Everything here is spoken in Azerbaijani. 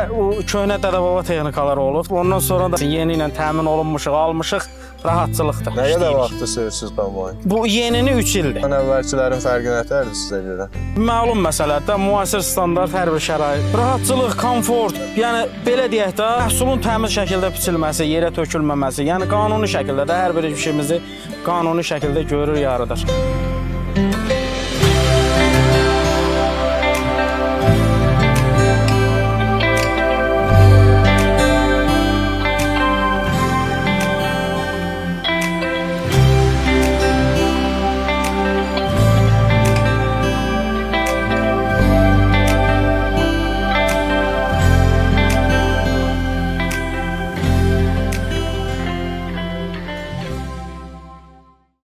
o köhnə dədə-baba texnikaları olub. Ondan sonra da yeni ilə təmin olunmuşuq, almışıq, rahatçılıqdır. Nə qədər vaxtdır sürürsünüz konvoyu? Bu yenini 3 ildir. Əvvəlkilərin fərqi nətərdir sizə görə? Məlum məsələdir, müasir standart hər bir şərait. Rahatçılıq, komfort, yəni belə deyək də, məhsulun təmiz şəkildə biçilməsi, yerə tökülməməsi, yəni qanuni şəkildə də hər bir işimizi qanuni şəkildə görür, yarıdır.